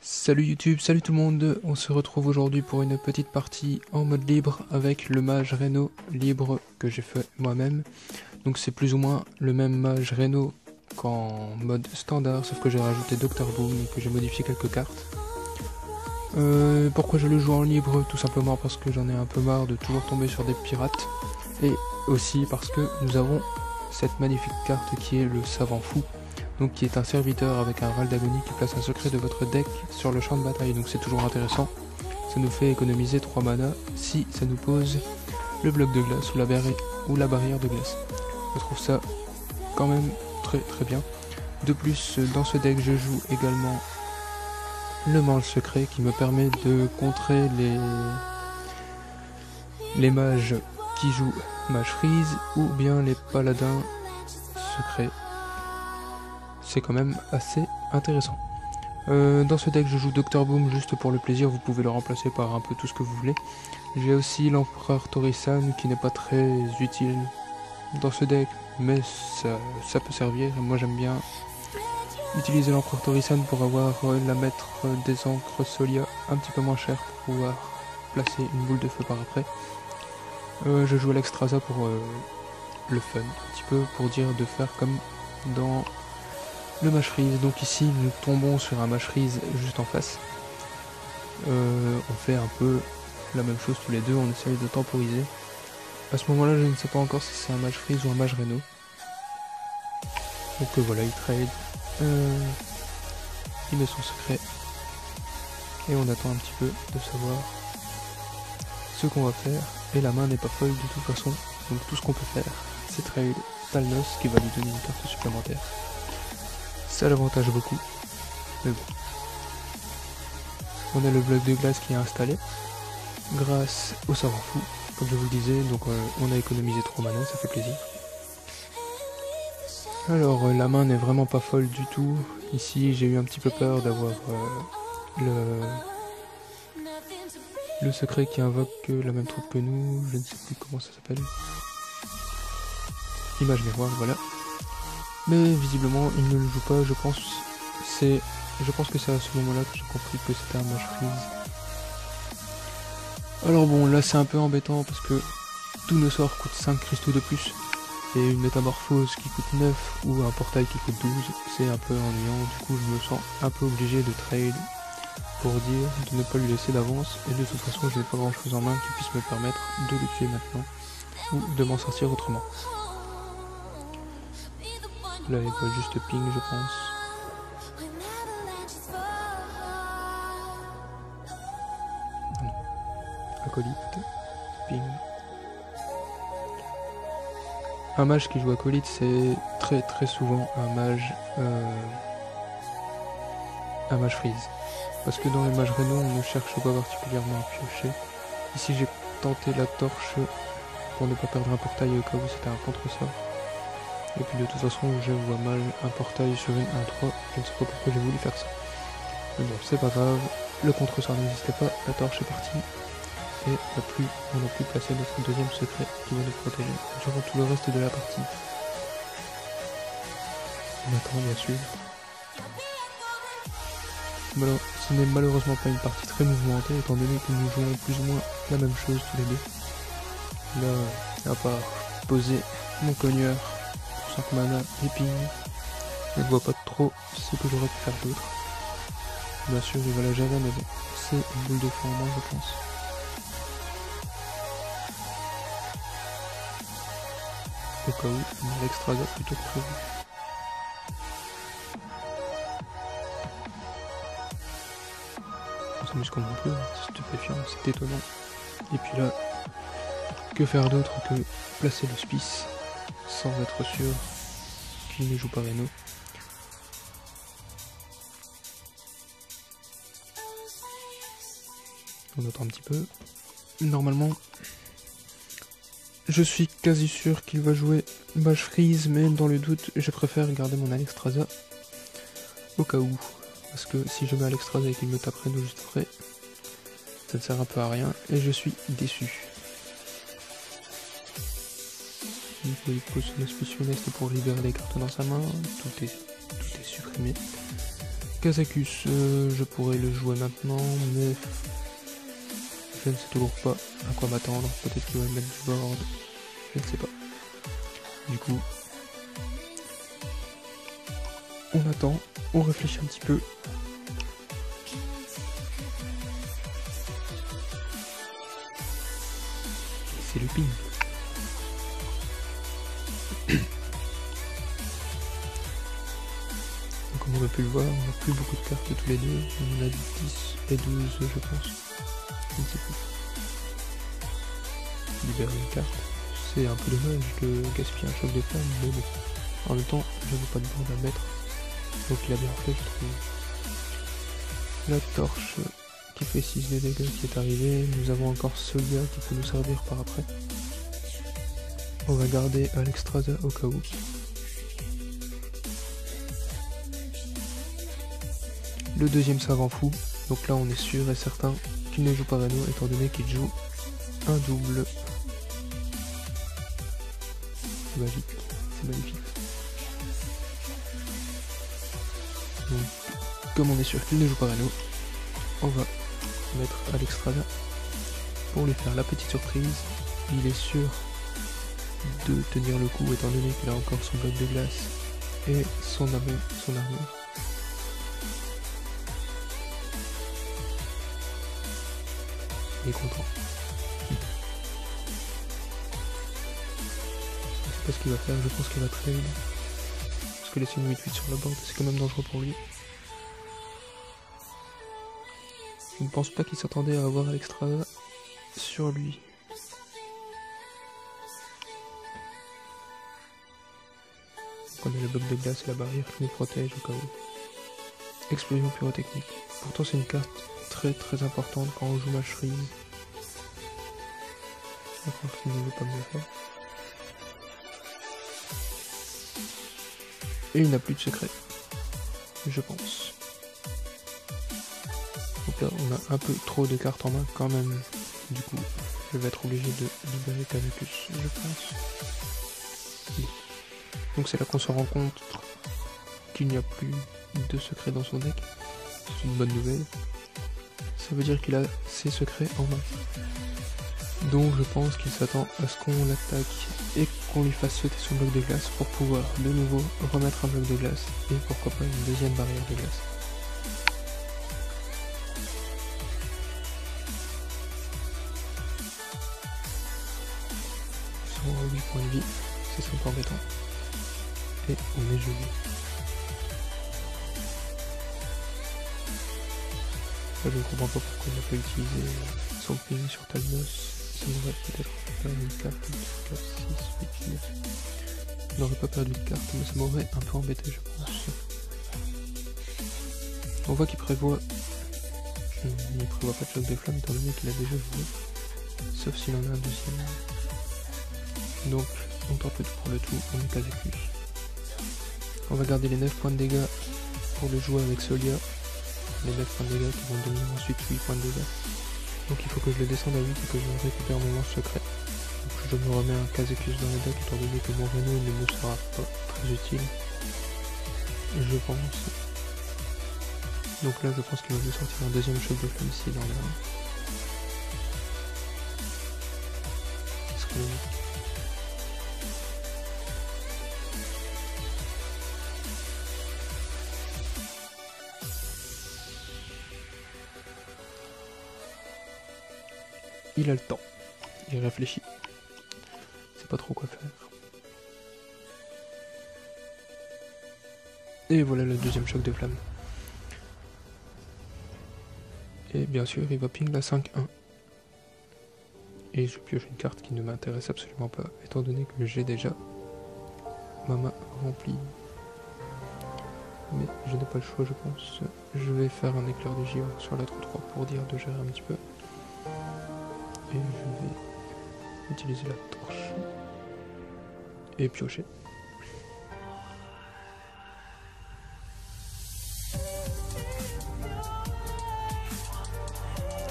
Salut YouTube, salut tout le monde, on se retrouve aujourd'hui pour une petite partie en mode libre avec le mage Reno libre que j'ai fait moi-même. Donc c'est plus ou moins le même mage Reno qu'en mode standard, sauf que j'ai rajouté Dr Boom et que j'ai modifié quelques cartes. Pourquoi je le joue en libre? Tout simplement parce que j'en ai un peu marre de toujours tomber sur des pirates. Et aussi parce que nous avons cette magnifique carte qui est le Savant Fou. Donc qui est un serviteur avec un râle d'agonie qui place un secret de votre deck sur le champ de bataille. Donc c'est toujours intéressant. Ça nous fait économiser 3 mana si ça nous pose le bloc de glace ou la barrière de glace. Je trouve ça quand même très bien. De plus, dans ce deck je joue également le Mage secret qui me permet de contrer les mages qui jouent mage freeze ou bien les paladins secrets. C'est quand même assez intéressant. Dans ce deck je joue Dr Boom juste pour le plaisir, vous pouvez le remplacer par un peu tout ce que vous voulez. J'ai aussi l'Empereur Torisan qui n'est pas très utile dans ce deck, mais ça peut servir. Moi j'aime bien utiliser l'Empereur Torisan pour avoir la maître des encres Solia un petit peu moins cher pour pouvoir placer une boule de feu par après. Je joue Alexstrasza pour le fun, un petit peu pour dire de faire comme dans le mage freeze. Donc ici nous tombons sur un mage freeze juste en face. On fait un peu la même chose tous les deux, on essaye de temporiser. À ce moment là je ne sais pas encore si c'est un mage freeze ou un mage Reno. Donc voilà, il trade, il met son secret et on attend un petit peu de savoir ce qu'on va faire. Et la main n'est pas folle de toute façon, donc tout ce qu'on peut faire c'est trade Talnos qui va lui donner une carte supplémentaire. Ça l'avantage beaucoup, mais bon. On a le bloc de glace qui est installé grâce au Savant Fou, comme je vous le disais. Donc on a économisé 3 mana, ça fait plaisir. Alors la main n'est vraiment pas folle du tout. Ici j'ai eu un petit peu peur d'avoir le secret qui invoque la même troupe que nous, je ne sais plus comment ça s'appelle. Image miroir, voilà. Mais visiblement il ne le joue pas, je pense que c'est à ce moment là que j'ai compris que c'était un mage freeze. Alors bon, là c'est un peu embêtant parce que tous nos sorts coûtent 5 cristaux de plus. Et une métamorphose qui coûte 9 ou un portail qui coûte 12, c'est un peu ennuyant. Du coup je me sens un peu obligé de trade pour dire de ne pas lui laisser d'avance. Et de toute façon je n'ai pas grand chose en main qui puisse me permettre de le tuer maintenant ou de m'en sortir autrement. Là il va juste ping je pense. Non. Acolyte, ping. Un mage qui joue acolyte c'est très souvent un mage freeze. Parce que dans les mages Reno on ne cherche pas particulièrement à piocher. Ici j'ai tenté la torche pour ne pas perdre un portail au cas où c'était un contre-sort. Et puis de toute façon je vois mal un portail sur une 1-3, je ne sais pas pourquoi j'ai voulu faire ça. Mais bon c'est pas grave, le contre-sort n'existait pas, la torche est partie. Et on a pu placer notre deuxième secret qui va nous protéger durant tout le reste de la partie. On attend bien sûr. Ce n'est malheureusement pas une partie très mouvementée étant donné que nous jouons plus ou moins la même chose tous les deux. Là, à part poser mon cogneur pour 5 mana et ping, je ne vois pas trop ce que j'aurais pu faire d'autre. Bien sûr il va la gérer mais bon, c'est une boule de feu en moins je pense. Au cas où, on a l'Alexstrasza plutôt que prévu. On s'amuse comme on peut, c'est stupéfiant, c'est étonnant. Et puis là, que faire d'autre que placer le spice sans être sûr qu'il ne joue pas Reno. On attend un petit peu. Normalement, je suis quasi sûr qu'il va jouer mage freeze, mais dans le doute, je préfère garder mon Alexstrasza au cas où. Parce que si je mets Alexstrasza et qu'il me tape Reno juste après, ça ne sert un peu à rien et je suis déçu. Il pose son auspice funeste pour libérer les cartes dans sa main, tout est supprimé. Kazakus, je pourrais le jouer maintenant, mais je ne sais toujours pas à quoi m'attendre. Peut-être qu'il va mettre du board, je ne sais pas. Du coup, on attend, on réfléchit un petit peu. C'est le ping. Comme on a pu le voir, on n'a plus beaucoup de cartes tous les deux. On en a 10 et 12 je pense. Je ne sais plus. Libérer une carte. C'est un peu dommage de gaspiller un choc de flamme, mais bon. En même temps, je n'avais pas de board à mettre. Donc il a bien fait, je trouve. La torche qui fait 6 de dégâts qui est arrivée. Nous avons encore Solia qui peut nous servir par après. On va garder Alexstrasza au cas où. Le deuxième savant fou. Donc là on est sûr et certain qu'il ne joue pas Reno étant donné qu'il joue un double. C'est magique, c'est magnifique. Donc, comme on est sûr qu'il ne joue pas Reno, on va mettre Alexstrasza pour lui faire la petite surprise. Il est sûr de tenir le coup étant donné qu'il a encore son bloc de glace et son armure. Il est content. Je sais pas ce qu'il va faire, je pense qu'il va trade. Parce que laisser une 8-8 sur le board, c'est quand même dangereux pour lui. Je ne pense pas qu'il s'attendait à avoir Alexstrasza sur lui. On a le bloc de glace et la barrière qui nous protège au cas où. Explosion pyrotechnique. Pourtant c'est une carte très importante quand on joue match freeze. Je crois qu'il ne veut pas me le faire. Et il n'a plus de secret. Je pense. Donc là on a un peu trop de cartes en main quand même. Du coup je vais être obligé de libérer Kazakus, je pense. Oui. Donc c'est là qu'on se rend compte qu'il n'y a plus de secrets dans son deck. C'est une bonne nouvelle. Ça veut dire qu'il a ses secrets en main. Donc je pense qu'il s'attend à ce qu'on l'attaque et qu'on lui fasse sauter son bloc de glace pour pouvoir de nouveau remettre un bloc de glace et pourquoi pas une deuxième barrière de glace. Sur 8 points de vie, c'est un peu embêtant. Et on est joli. Là, je ne comprends pas pourquoi il n'a pas utilisé son ping sur Talnos. Ça m'aurait peut-être perdu une carte, 4, 6, 8, 9. Il n'aurait pas perdu de carte, mais ça m'aurait un peu embêté, je pense. On voit qu'il prévoit. Il prévoit pas de choc de flamme étant donné qu'il a déjà joué. Sauf s'il en a un deuxième. Donc, on tente le tout pour le tout, on est Kazakus. On va garder les 9 points de dégâts pour le jouer avec Solia. Les 9 points de dégâts qui vont devenir ensuite 8 points de dégâts. Donc il faut que je le descende à 8 et que je récupère mon lance secret. Donc je me remets un Kazakus dans le deck étant donné que mon Reno ne me sera pas très utile. Je pense. Donc là je pense qu'il va me sortir un deuxième choc de flamme ici dans la main. Ce serait logique. Il a le temps, il réfléchit, c'est pas trop quoi faire. Et voilà le deuxième choc de flamme. Et bien sûr il va ping la 5-1. Et je pioche une carte qui ne m'intéresse absolument pas, étant donné que j'ai déjà ma main remplie. Mais je n'ai pas le choix je pense. Je vais faire un éclair de géant sur la 3-3 pour dire de gérer un petit peu. Et je vais utiliser la torche et piocher.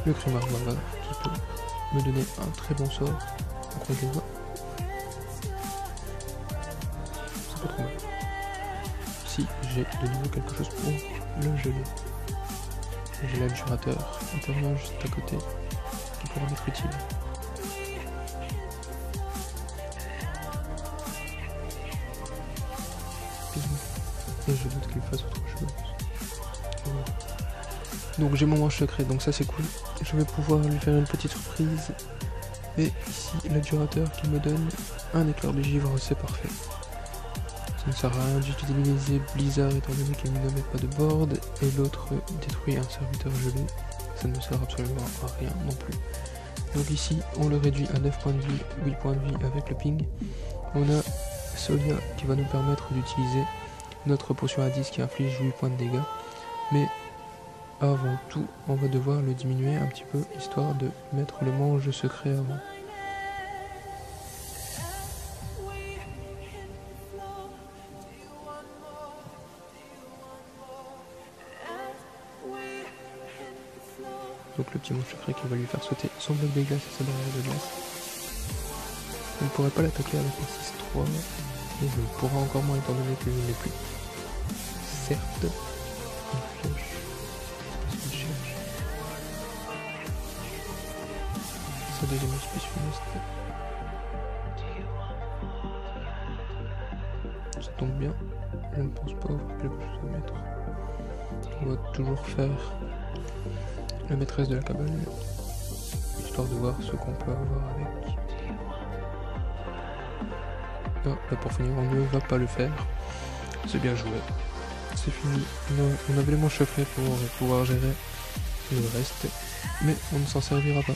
Le Grimard Mama qui peut me donner un très bon sort. On croise les doigts. C'est pas trop mal. Si j'ai de nouveau quelque chose pour le geler. J'ai l'abjurateur intérieur juste à côté qui pourra m'être utile. Et je doute qu'il fasse autre chose. Voilà. Donc j'ai mon manche secret, donc ça c'est cool. Je vais pouvoir lui faire une petite surprise. Et ici l'abjurateur qui me donne un éclair de givre, c'est parfait. Ça ne sert à rien d'utiliser Blizzard étant donné qu'il ne met pas de board. Et l'autre détruit un serviteur gelé. Ça ne sert absolument à rien non plus. Donc ici on le réduit à 9 points de vie, 8 points de vie avec le ping. On a Solia qui va nous permettre d'utiliser notre potion à 10 qui inflige 8 points de dégâts. Mais avant tout, on va devoir le diminuer un petit peu, histoire de mettre le manche secret avant. Donc le petit manche secret qui va lui faire sauter son bloc de glace et sa barrière de glace. Je ne pourrai pas l'attaquer avec un 6-3, et je pourrai encore moins étant donné que je ne l'ai plus. Certes, une flèche. Sa deuxième espèce funeste. Ça tombe bien, je ne pense pas avoir quelque chose à mettre. On va toujours faire la maîtresse de la cabane, histoire de voir ce qu'on peut avoir avec. Ah, là pour finir, on ne va pas le faire. C'est bien joué. C'est fini. On avait les manches secrets pour pouvoir gérer le reste, mais on ne s'en servira pas.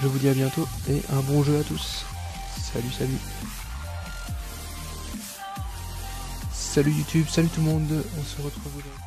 Je vous dis à bientôt et un bon jeu à tous. Salut, salut. Salut YouTube, salut tout le monde. On se retrouve dans